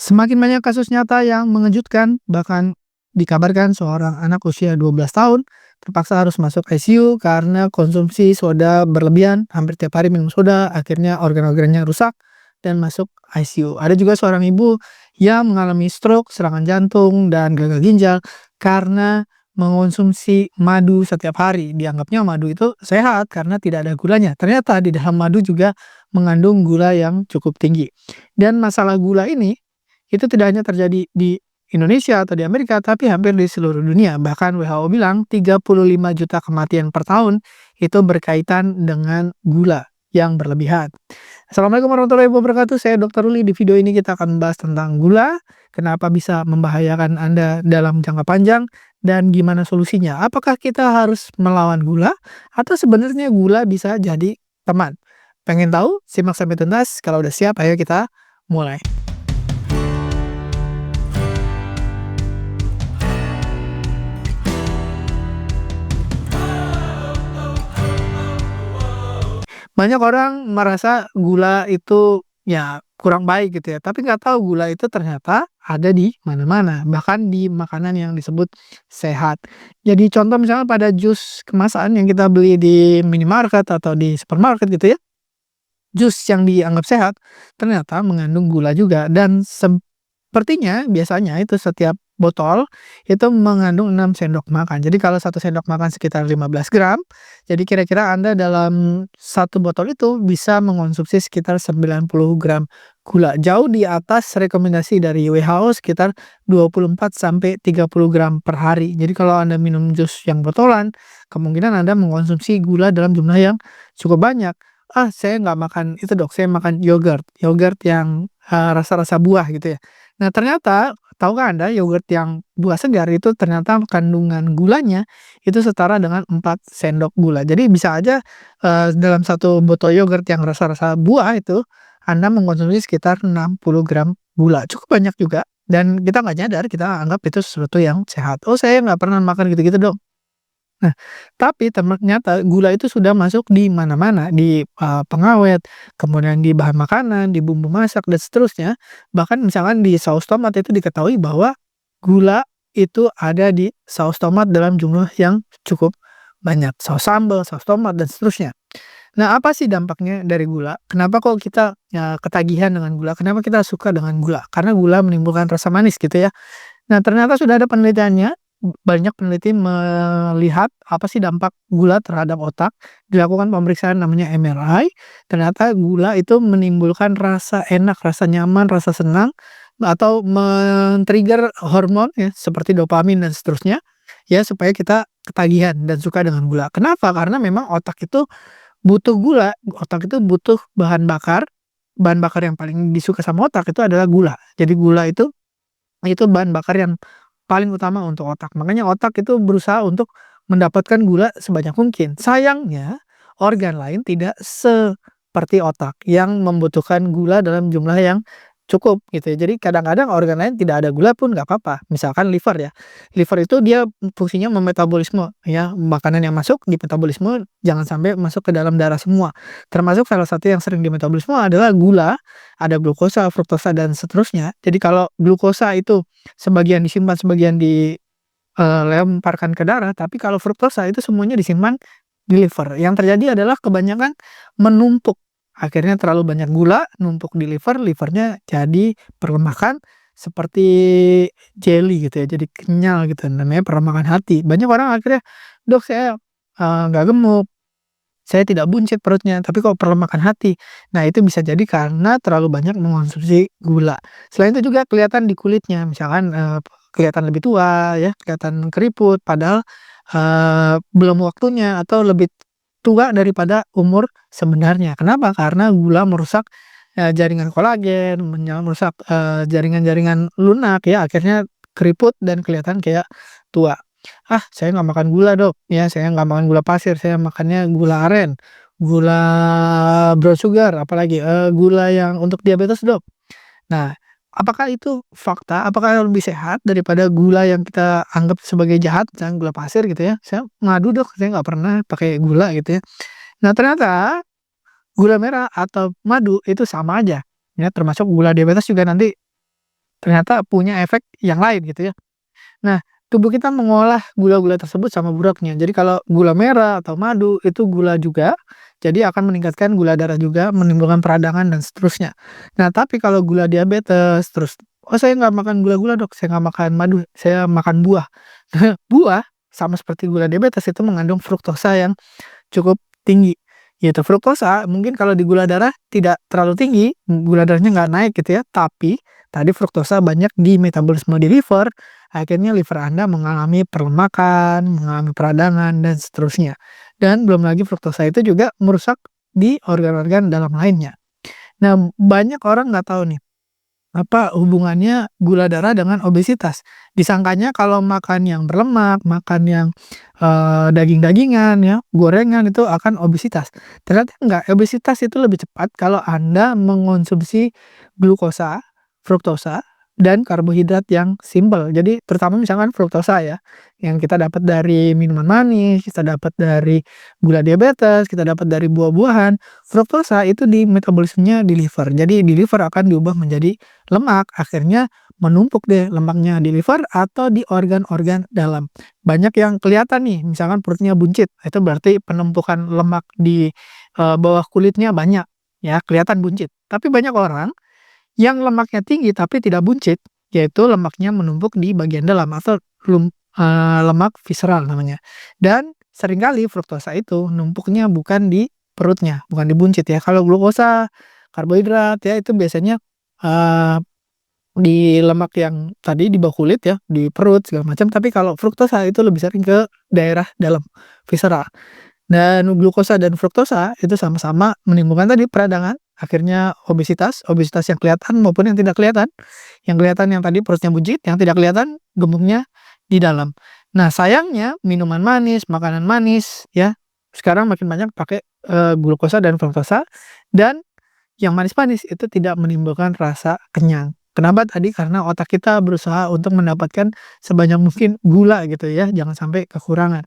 Semakin banyak kasus nyata yang mengejutkan, bahkan dikabarkan seorang anak usia 12 tahun terpaksa harus masuk ICU karena konsumsi soda berlebihan, hampir tiap hari minum soda, akhirnya organ-organnya rusak dan masuk ICU. Ada juga seorang ibu yang mengalami stroke, serangan jantung, dan gagal ginjal karena mengonsumsi madu setiap hari. Dianggapnya madu itu sehat karena tidak ada gulanya. Ternyata di dalam madu juga mengandung gula yang cukup tinggi. Dan masalah gula ini itu tidak hanya terjadi di Indonesia atau di Amerika, tapi hampir di seluruh dunia. Bahkan WHO bilang 35 juta kematian per tahun itu berkaitan dengan gula yang berlebihan. Assalamualaikum warahmatullahi wabarakatuh. Saya Dr. Ruli. Di video ini kita akan membahas tentang gula, kenapa bisa membahayakan Anda dalam jangka panjang, dan gimana solusinya. Apakah kita harus melawan gula, atau sebenarnya gula bisa jadi teman? Pengen tahu? Simak sampai tuntas. Kalau udah siap, ayo kita mulai. Banyak orang merasa gula itu ya kurang baik gitu ya, tapi nggak tahu gula itu ternyata ada di mana-mana, bahkan di makanan yang disebut sehat. Jadi contoh misalnya pada jus kemasan yang kita beli di minimarket atau di supermarket gitu ya, jus yang dianggap sehat ternyata mengandung gula juga, dan sepertinya biasanya itu setiap botol itu mengandung 6 sendok makan. Jadi kalau 1 sendok makan sekitar 15 gram, jadi kira-kira Anda dalam satu botol itu bisa mengonsumsi sekitar 90 gram gula. Jauh di atas rekomendasi dari WHO sekitar 24 sampai 30 gram per hari. Jadi kalau Anda minum jus yang botolan, kemungkinan Anda mengonsumsi gula dalam jumlah yang cukup banyak. Saya nggak makan itu Dok, saya makan yogurt, yogurt yang rasa-rasa buah gitu ya. Nah ternyata, tahukah Anda yogurt yang buah segar itu ternyata kandungan gulanya itu setara dengan 4 sendok gula. Jadi bisa aja, dalam satu botol yogurt yang rasa-rasa buah itu, Anda mengkonsumsi sekitar 60 gram gula. Cukup banyak juga, dan kita nggak nyadar, kita anggap itu sesuatu yang sehat. "Oh saya nggak pernah makan gitu-gitu Dok." Nah, tapi ternyata gula itu sudah masuk di mana-mana, di, pengawet, kemudian di bahan makanan, di bumbu masak, dan seterusnya. Bahkan misalkan di saus tomat itu diketahui bahwa gula itu ada di saus tomat dalam jumlah yang cukup banyak, saus sambal, saus tomat, dan seterusnya. Nah, apa sih dampaknya dari gula? Kenapa kok kita, ketagihan dengan gula? Kenapa kita suka dengan gula? Karena gula menimbulkan rasa manis gitu ya. Nah, ternyata sudah ada penelitiannya, banyak peneliti melihat apa sih dampak gula terhadap otak, dilakukan pemeriksaan namanya MRI, ternyata gula itu menimbulkan rasa enak, rasa nyaman, rasa senang, atau men-trigger hormon ya, seperti dopamin dan seterusnya, ya supaya kita ketagihan dan suka dengan gula. Kenapa? Karena memang otak itu butuh gula, otak itu butuh bahan bakar yang paling disuka sama otak itu adalah gula. Jadi gula itu bahan bakar yang paling utama untuk otak. Makanya otak itu berusaha untuk mendapatkan gula sebanyak mungkin. Sayangnya, organ lain tidak seperti otak yang membutuhkan gula dalam jumlah yang cukup gitu ya. Jadi kadang-kadang organ lain tidak ada gula pun nggak apa-apa. Misalkan liver ya. Liver itu dia fungsinya memetabolisme ya, makanan yang masuk di metabolisme jangan sampai masuk ke dalam darah semua. Termasuk salah satu yang sering dimetabolisme adalah gula, ada glukosa, fruktosa, dan seterusnya. Jadi kalau glukosa itu sebagian disimpan, sebagian lemparkan ke darah, tapi kalau fruktosa itu semuanya disimpan di liver. Yang terjadi adalah kebanyakan menumpuk. Akhirnya terlalu banyak gula, numpuk di liver, livernya jadi perlemakan seperti jelly gitu ya, jadi kenyal gitu, namanya perlemakan hati. Banyak orang akhirnya, "Dok saya, nggak gemuk, saya tidak buncit perutnya, tapi kok perlemakan hati." Nah, itu bisa jadi karena terlalu banyak mengonsumsi gula. Selain itu juga kelihatan di kulitnya, misalkan, kelihatan lebih tua ya, kelihatan keriput, padahal, belum waktunya atau lebih tua daripada umur sebenarnya. Kenapa? Karena gula merusak, jaringan kolagen, merusak, jaringan-jaringan lunak ya, akhirnya keriput dan kelihatan kayak tua. Saya nggak makan gula Dok, ya saya nggak makan gula pasir, saya makannya gula aren, gula brown sugar, apalagi, gula yang untuk diabetes Dok." Nah, apakah itu fakta? Apakah lebih sehat daripada gula yang kita anggap sebagai jahat, misalnya gula pasir gitu ya? "Saya madu Dok, saya nggak pernah pakai gula," gitu ya. Nah, ternyata gula merah atau madu itu sama aja, ya termasuk gula diabetes juga nanti ternyata punya efek yang lain gitu ya. Nah, tubuh kita mengolah gula-gula tersebut sama buruknya. Jadi kalau gula merah atau madu itu gula juga, jadi akan meningkatkan gula darah juga, menimbulkan peradangan dan seterusnya. Nah, tapi kalau gula diabetes terus, "Oh, saya nggak makan gula-gula, Dok, saya nggak makan madu, saya makan buah." Buah sama seperti gula diabetes itu mengandung fruktosa yang cukup tinggi, gitu. Fruktosa mungkin kalau di gula darah tidak terlalu tinggi, gula darahnya nggak naik gitu ya, tapi tadi fruktosa banyak di metabolisme di liver, akhirnya liver Anda mengalami perlemakan, mengalami peradangan, dan seterusnya. Dan belum lagi fruktosa itu juga merusak di organ-organ dalam lainnya. Nah, banyak orang nggak tahu nih, apa hubungannya gula darah dengan obesitas? Disangkanya kalau makan yang berlemak, makan yang, daging-dagingan ya, gorengan itu akan obesitas. Ternyata enggak, obesitas itu lebih cepat kalau Anda mengonsumsi glukosa, fruktosa, dan karbohidrat yang simpel. Jadi terutama misalkan fruktosa ya, yang kita dapat dari minuman manis, kita dapat dari gula diabetes, kita dapat dari buah-buahan. Fruktosa itu di metabolismenya di liver. Jadi di liver akan diubah menjadi lemak, akhirnya menumpuk deh lemaknya di liver atau di organ-organ dalam. Banyak yang kelihatan nih, misalkan perutnya buncit, itu berarti penumpukan lemak di, bawah kulitnya banyak, ya kelihatan buncit. Tapi banyak orang yang lemaknya tinggi tapi tidak buncit, yaitu lemaknya menumpuk di bagian dalam atau lemak visceral namanya. Dan seringkali fruktosa itu numpuknya bukan di perutnya, bukan di buncit ya. Kalau glukosa, karbohidrat ya itu biasanya, eee, di lemak yang tadi di bawah kulit ya, di perut segala macam, tapi kalau fruktosa itu lebih sering ke daerah dalam, visceral. Dan glukosa dan fruktosa itu sama-sama menimbulkan tadi peradangan, akhirnya obesitas, obesitas yang kelihatan maupun yang tidak kelihatan. Yang kelihatan yang tadi perutnya buncit, yang tidak kelihatan gemuknya di dalam. Nah, sayangnya minuman manis, makanan manis ya, sekarang makin banyak pakai, glukosa dan fruktosa, dan yang manis-manis itu tidak menimbulkan rasa kenyang. Kenapa tadi? Karena otak kita berusaha untuk mendapatkan sebanyak mungkin gula gitu ya, jangan sampai kekurangan.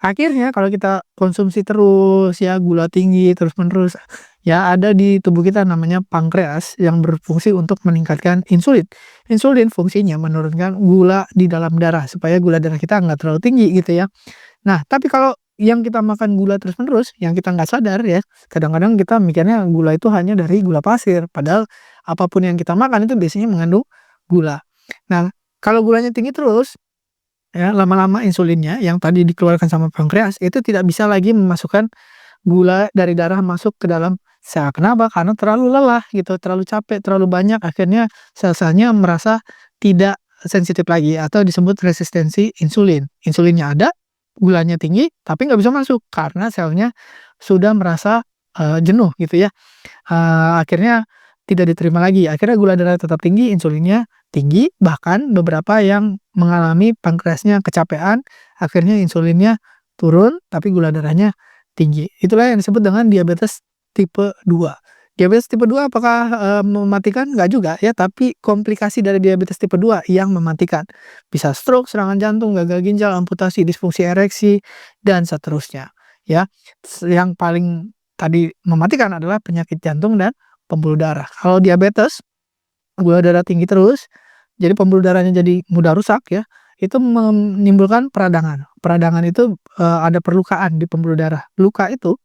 Akhirnya kalau kita konsumsi terus ya, gula tinggi terus-menerus, ya ada di tubuh kita namanya pankreas yang berfungsi untuk meningkatkan insulin. Insulin fungsinya menurunkan gula di dalam darah supaya gula darah kita nggak terlalu tinggi gitu ya. Nah, tapi kalau yang kita makan gula terus-menerus, yang kita nggak sadar ya, kadang-kadang kita mikirnya gula itu hanya dari gula pasir, padahal apapun yang kita makan itu biasanya mengandung gula. Nah, kalau gulanya tinggi terus, ya lama-lama insulinnya yang tadi dikeluarkan sama pankreas itu tidak bisa lagi memasukkan gula dari darah masuk ke dalam sel. Kenapa? Karena terlalu lelah gitu, terlalu capek, terlalu banyak, akhirnya sel-selnya merasa tidak sensitif lagi atau disebut resistensi insulin. Insulinnya ada, gulanya tinggi, tapi nggak bisa masuk karena selnya sudah merasa, jenuh gitu ya. Akhirnya tidak diterima lagi, akhirnya gula darah tetap tinggi, insulinnya tinggi, bahkan beberapa yang mengalami pankreasnya kecapean, akhirnya insulinnya turun, tapi gula darahnya tinggi. Itulah yang disebut dengan diabetes tipe 2. Diabetes tipe 2 apakah, mematikan? Nggak juga ya, tapi komplikasi dari diabetes tipe 2 yang mematikan. Bisa stroke, serangan jantung, gagal ginjal, amputasi, disfungsi ereksi, dan seterusnya, ya. Yang paling tadi mematikan adalah penyakit jantung dan pembuluh darah. Kalau diabetes, gula darah tinggi terus, jadi pembuluh darahnya jadi mudah rusak ya, itu menimbulkan peradangan. Peradangan itu, ada perlukaan di pembuluh darah. Luka itu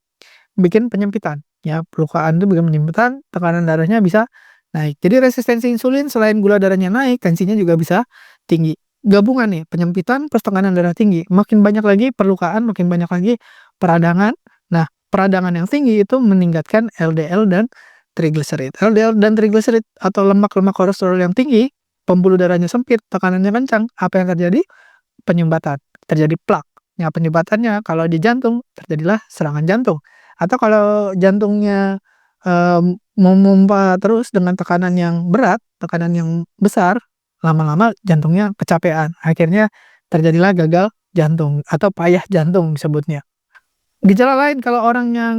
bikin penyempitan, ya, perlukaan itu bikin penyempitan, tekanan darahnya bisa naik. Jadi resistensi insulin selain gula darahnya naik, tensinya juga bisa tinggi. Gabungan nih, penyempitan plus tekanan darah tinggi, makin banyak lagi perlukaan, makin banyak lagi peradangan. Nah, peradangan yang tinggi itu meningkatkan LDL dan trigliserid. LDL dan trigliserid atau lemak-lemak kolesterol yang tinggi, pembuluh darahnya sempit, tekanannya kencang, apa yang terjadi? Penyumbatan, terjadi plak. Nah, penyumbatannya kalau di jantung terjadilah serangan jantung. Atau kalau jantungnya, memompa terus dengan tekanan yang berat, tekanan yang besar, lama-lama jantungnya kecapean, akhirnya terjadilah gagal jantung atau payah jantung disebutnya. Gejala lain kalau orang yang,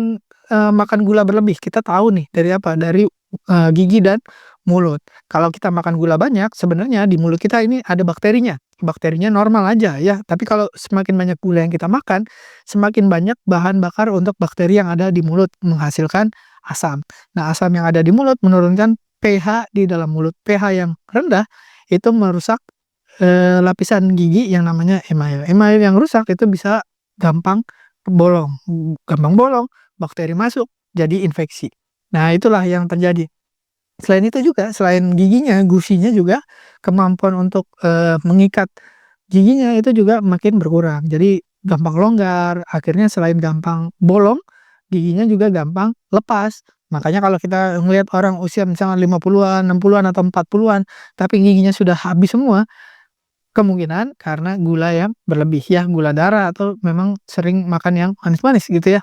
makan gula berlebih, kita tahu nih dari apa, dari, gigi dan mulut. Kalau kita makan gula banyak, sebenarnya di mulut kita ini ada bakterinya. Bakterinya normal aja ya, tapi kalau semakin banyak gula yang kita makan, semakin banyak bahan bakar untuk bakteri yang ada di mulut, menghasilkan asam. Nah, asam yang ada di mulut menurunkan pH di dalam mulut. pH yang rendah itu merusak, lapisan gigi yang namanya email. Email yang rusak itu bisa gampang bolong, bakteri masuk, jadi infeksi. Nah, itulah yang terjadi. Selain itu juga, selain giginya, gusinya juga kemampuan untuk, mengikat giginya itu juga makin berkurang. Jadi gampang longgar, akhirnya selain gampang bolong, giginya juga gampang lepas. Makanya kalau kita ngelihat orang usia misalnya 50-an, 60-an, atau 40-an, tapi giginya sudah habis semua, kemungkinan karena gula yang berlebih ya, gula darah atau memang sering makan yang manis-manis gitu ya.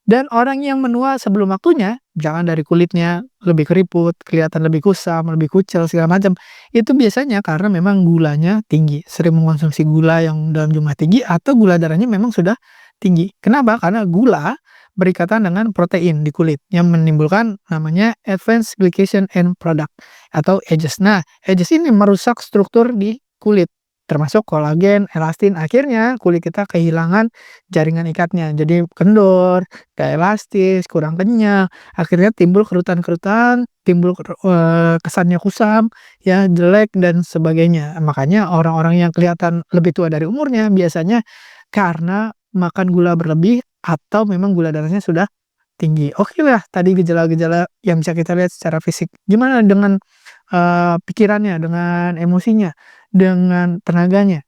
Dan orang yang menua sebelum waktunya, jangan dari kulitnya lebih keriput, kelihatan lebih kusam, lebih kucel, segala macam. Itu biasanya karena memang gulanya tinggi, sering mengkonsumsi gula yang dalam jumlah tinggi atau gula darahnya memang sudah tinggi. Kenapa? Karena gula berikatan dengan protein di kulit yang menimbulkan namanya advanced glycation end product atau AGEs. Nah, AGEs ini merusak struktur di kulit termasuk kolagen, elastin. Akhirnya kulit kita kehilangan jaringan ikatnya, jadi kendor, gak elastis, kurang kenyal, akhirnya timbul kerutan-kerutan, timbul kesannya kusam, ya jelek dan sebagainya. Makanya orang-orang yang kelihatan lebih tua dari umurnya biasanya karena makan gula berlebih atau memang gula darahnya sudah tinggi. Oke lah, tadi gejala-gejala yang bisa kita lihat secara fisik. Gimana dengan, pikirannya, dengan emosinya, dengan tenaganya?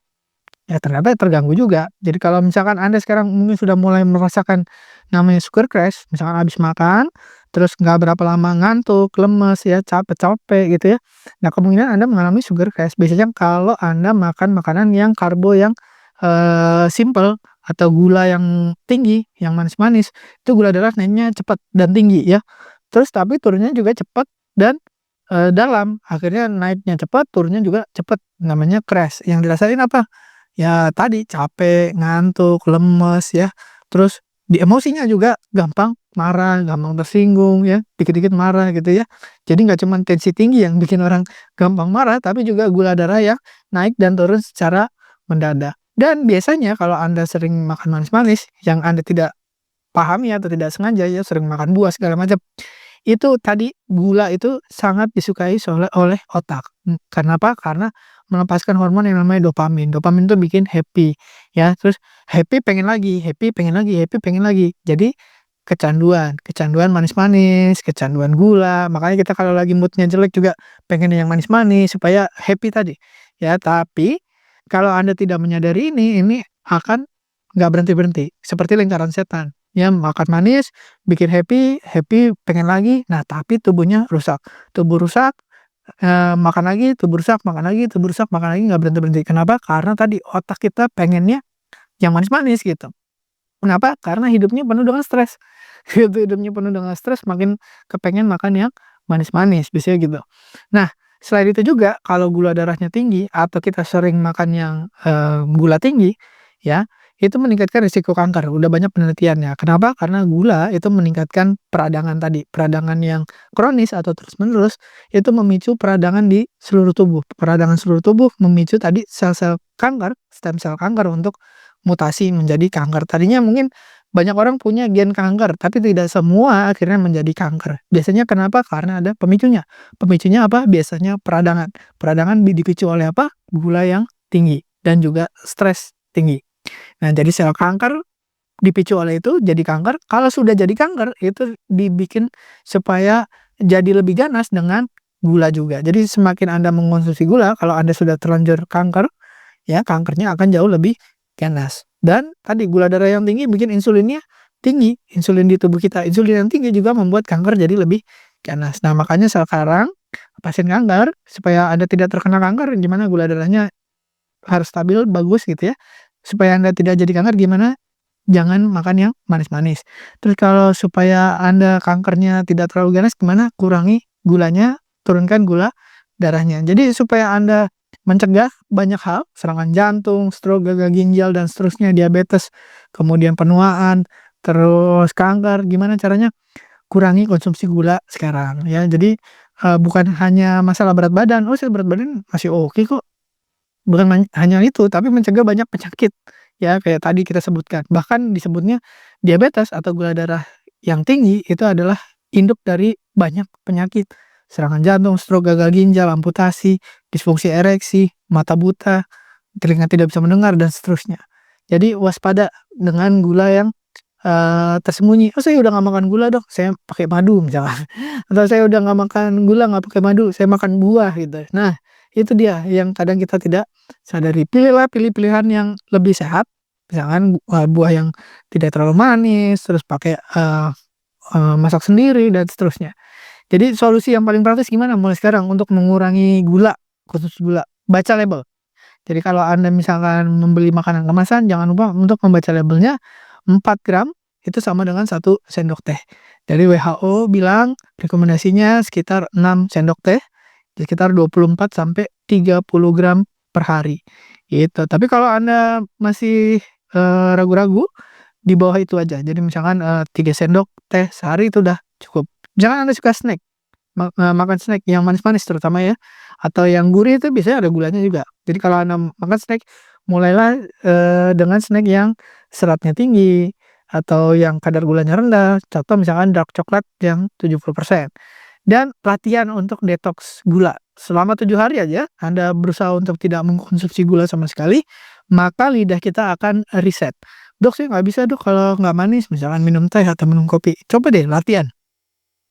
Ya ternyata terganggu juga. Jadi kalau misalkan Anda sekarang mungkin sudah mulai merasakan namanya sugar crash, misalkan habis makan, terus nggak berapa lama ngantuk, lemes ya, capek-capek gitu ya. Nah, kemungkinan Anda mengalami sugar crash. Biasanya kalau Anda makan makanan yang karbo yang, simpel atau gula yang tinggi, yang manis-manis, itu gula darah naiknya cepat dan tinggi ya. Terus tapi turunnya juga cepat dan, dalam. Akhirnya naiknya cepat, turunnya juga cepat, namanya crash. Yang dirasain apa? Ya tadi capek, ngantuk, lemes ya, terus di emosinya juga gampang marah, gampang tersinggung ya, dikit-dikit marah gitu ya. Jadi nggak cuman tensi tinggi yang bikin orang gampang marah, tapi juga gula darah yang naik dan turun secara mendadak. Dan biasanya kalau Anda sering makan manis-manis yang Anda tidak pahami atau tidak sengaja ya, sering makan buah segala macam, itu tadi gula itu sangat disukai oleh otak. Kenapa? Karena melepaskan hormon yang namanya dopamin. Dopamin tuh bikin happy ya, terus happy pengen lagi, happy pengen lagi, happy pengen lagi. Jadi kecanduan, kecanduan manis-manis, kecanduan gula. Makanya kita kalau lagi mood-nya jelek juga pengen yang manis-manis supaya happy tadi. Ya, tapi kalau Anda tidak menyadari ini akan nggak berhenti-berhenti, seperti lingkaran setan. Ya, makan manis, bikin happy, happy pengen lagi, nah tapi tubuhnya rusak. Tubuh rusak, makan lagi, tubuh rusak, makan lagi, tubuh rusak, makan lagi, nggak berhenti-berhenti. Kenapa? Karena tadi otak kita pengennya yang manis-manis gitu. Kenapa? Karena hidupnya penuh dengan stres. Gitu, hidupnya penuh dengan stres, makin kepengen makan yang manis-manis, biasanya gitu. Nah, selain itu juga kalau gula darahnya tinggi atau kita sering makan yang, gula tinggi, ya, itu meningkatkan risiko kanker, udah banyak penelitiannya. Kenapa? Karena gula itu meningkatkan peradangan tadi, peradangan yang kronis atau terus-menerus, itu memicu peradangan di seluruh tubuh. Peradangan seluruh tubuh memicu tadi sel-sel kanker, stem sel kanker untuk mutasi menjadi kanker. Tadinya mungkin banyak orang punya gen kanker, tapi tidak semua akhirnya menjadi kanker. Biasanya kenapa? Karena ada pemicunya. Pemicunya apa? Biasanya peradangan. Peradangan dipicu oleh apa? Gula yang tinggi dan juga stres tinggi. Nah, jadi sel kanker dipicu oleh itu jadi kanker. Kalau sudah jadi kanker, itu dibikin supaya jadi lebih ganas dengan gula juga. Jadi semakin Anda mengkonsumsi gula, kalau Anda sudah terlanjur kanker, ya kankernya akan jauh lebih ganas. Dan tadi gula darah yang tinggi bikin insulinnya tinggi, insulin di tubuh kita. Insulin yang tinggi juga membuat kanker jadi lebih ganas. Nah, makanya sekarang pasien kanker supaya Anda tidak terkena kanker, gimana gula darahnya harus stabil, bagus gitu ya. Supaya Anda tidak jadi kanker gimana? Jangan makan yang manis-manis. Terus kalau supaya Anda kankernya tidak terlalu ganas gimana? Kurangi gulanya, turunkan gula darahnya. Jadi supaya Anda mencegah banyak hal, serangan jantung, stroke, gagal ginjal, dan seterusnya, diabetes, kemudian penuaan, terus kanker, gimana caranya? Kurangi konsumsi gula sekarang ya. Jadi, bukan hanya masalah berat badan, "Oh saya berat badan masih oke kok." Bukan hanya itu, tapi mencegah banyak penyakit, ya kayak tadi kita sebutkan. Bahkan disebutnya diabetes atau gula darah yang tinggi itu adalah induk dari banyak penyakit. serangan jantung, stroke, gagal ginjal, amputasi, disfungsi ereksi, mata buta, telinga tidak bisa mendengar, dan seterusnya. Jadi waspada dengan gula yang tersembunyi. "Oh, saya udah nggak makan gula Dok, saya pakai madu," misalkan. Atau, "Saya udah nggak makan gula, nggak pakai madu, saya makan buah," gitu. Nah, itu dia yang kadang kita tidak sadari. Pilih pilihan yang lebih sehat, misalkan, buah yang tidak terlalu manis, terus pakai, masak sendiri, dan seterusnya. Jadi solusi yang paling praktis gimana mulai sekarang untuk mengurangi gula, konsumsi gula? Baca label. Jadi kalau Anda misalkan membeli makanan kemasan, jangan lupa untuk membaca labelnya. 4 gram itu sama dengan 1 sendok teh. Dari WHO bilang rekomendasinya sekitar 6 sendok teh, sekitar 24 sampai 30 gram per hari, gitu. Tapi kalau Anda masih, ragu-ragu, di bawah itu aja. Jadi misalkan, 3 sendok teh sehari itu udah cukup. Misalkan Anda suka snack, makan snack yang manis-manis terutama ya, atau yang gurih itu biasanya ada gulanya juga. Jadi kalau Anda makan snack, mulailah, dengan snack yang seratnya tinggi, atau yang kadar gulanya rendah, contoh misalkan dark coklat yang 70%. Dan latihan untuk detoks gula. Selama 7 hari aja Anda berusaha untuk tidak mengkonsumsi gula sama sekali, maka lidah kita akan reset. "Dok, saya nggak bisa Dok kalau nggak manis," misalkan minum teh atau minum kopi. Coba deh latihan.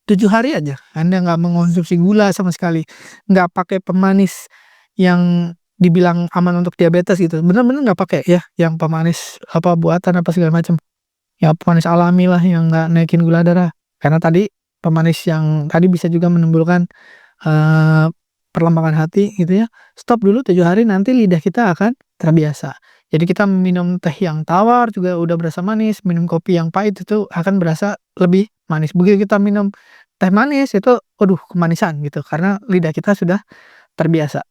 7 hari aja Anda nggak mengkonsumsi gula sama sekali, nggak pakai pemanis yang dibilang aman untuk diabetes gitu, bener-bener nggak pakai ya, yang pemanis apa buatan apa segala macam, ya pemanis alami lah yang nggak naikin gula darah. Karena tadi pemanis yang tadi bisa juga menimbulkan, eee, perlembagan hati gitu ya. Stop dulu 7 hari, nanti lidah kita akan terbiasa. Jadi kita minum teh yang tawar juga udah berasa manis, minum kopi yang pahit itu akan berasa lebih manis. Begitu kita minum teh manis itu, waduh kemanisan gitu, karena lidah kita sudah terbiasa.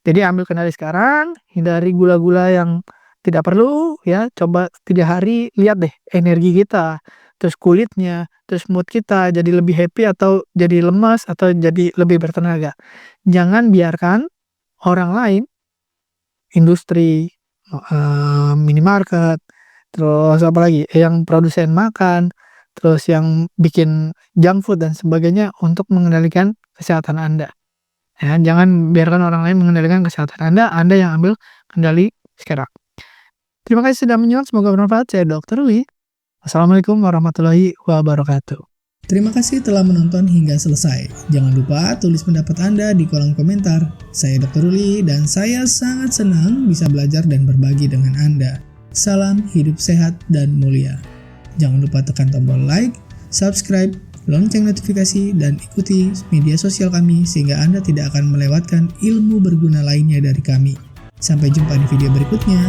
Jadi ambil kendali sekarang, hindari gula-gula yang tidak perlu ya, coba 3 hari, lihat deh energi kita, terus kulitnya, terus mood kita jadi lebih happy atau jadi lemas atau jadi lebih bertenaga. Jangan biarkan orang lain, industri, minimarket, terus apalagi, yang produsen makan, terus yang bikin junk food dan sebagainya untuk mengendalikan kesehatan Anda. Ya, jangan biarkan orang lain mengendalikan kesehatan Anda yang ambil kendali sekarang. Terima kasih sudah menyimak, semoga bermanfaat. Saya Dr. Ruli. Wassalamualaikum warahmatullahi wabarakatuh. Terima kasih telah menonton hingga selesai. Jangan lupa tulis pendapat Anda di kolom komentar. Saya Dr. Ruli dan saya sangat senang bisa belajar dan berbagi dengan Anda. Salam hidup sehat dan mulia. Jangan lupa tekan tombol like, subscribe, lonceng notifikasi, dan ikuti media sosial kami sehingga Anda tidak akan melewatkan ilmu berguna lainnya dari kami. Sampai jumpa di video berikutnya.